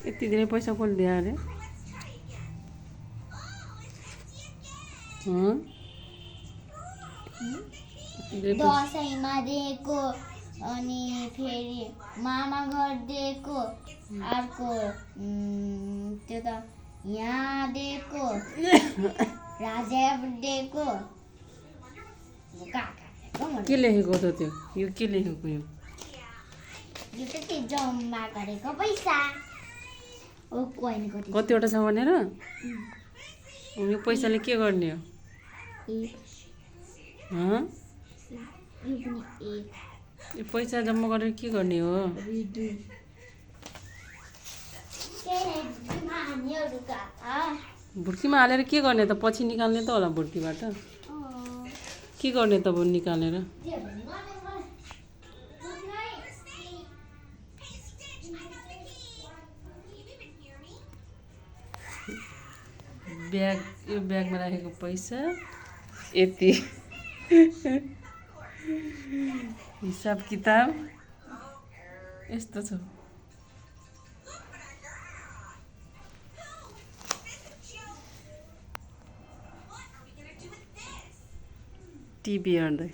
यति धेरै पैसा कसले दियो अरे? दसैँमा दिएको अनि फेरि मामा घर दिएको अर्को त्यो त यहाँ दिएको राजा दिएको के लेखेको त त्यो? यो के लेखेको यो? यो त त्यो जम्मा गरेको पैसा ओ कोइन कतिवटा छ भनेर? यो पैसाले के गर्ने हो? यो पैसा जम्मा गरेर के गर्ने हो? भुर्कीमा हालेर के गर्ने त? पछि निकाल्ने त होला भुर्कीबाट। के गर्ने त अब निकालेर? ब्याग, यो ब्यागमा राखेको पैसा यति। हिसाब किताब यस्तो छ। टिभी हेर्दै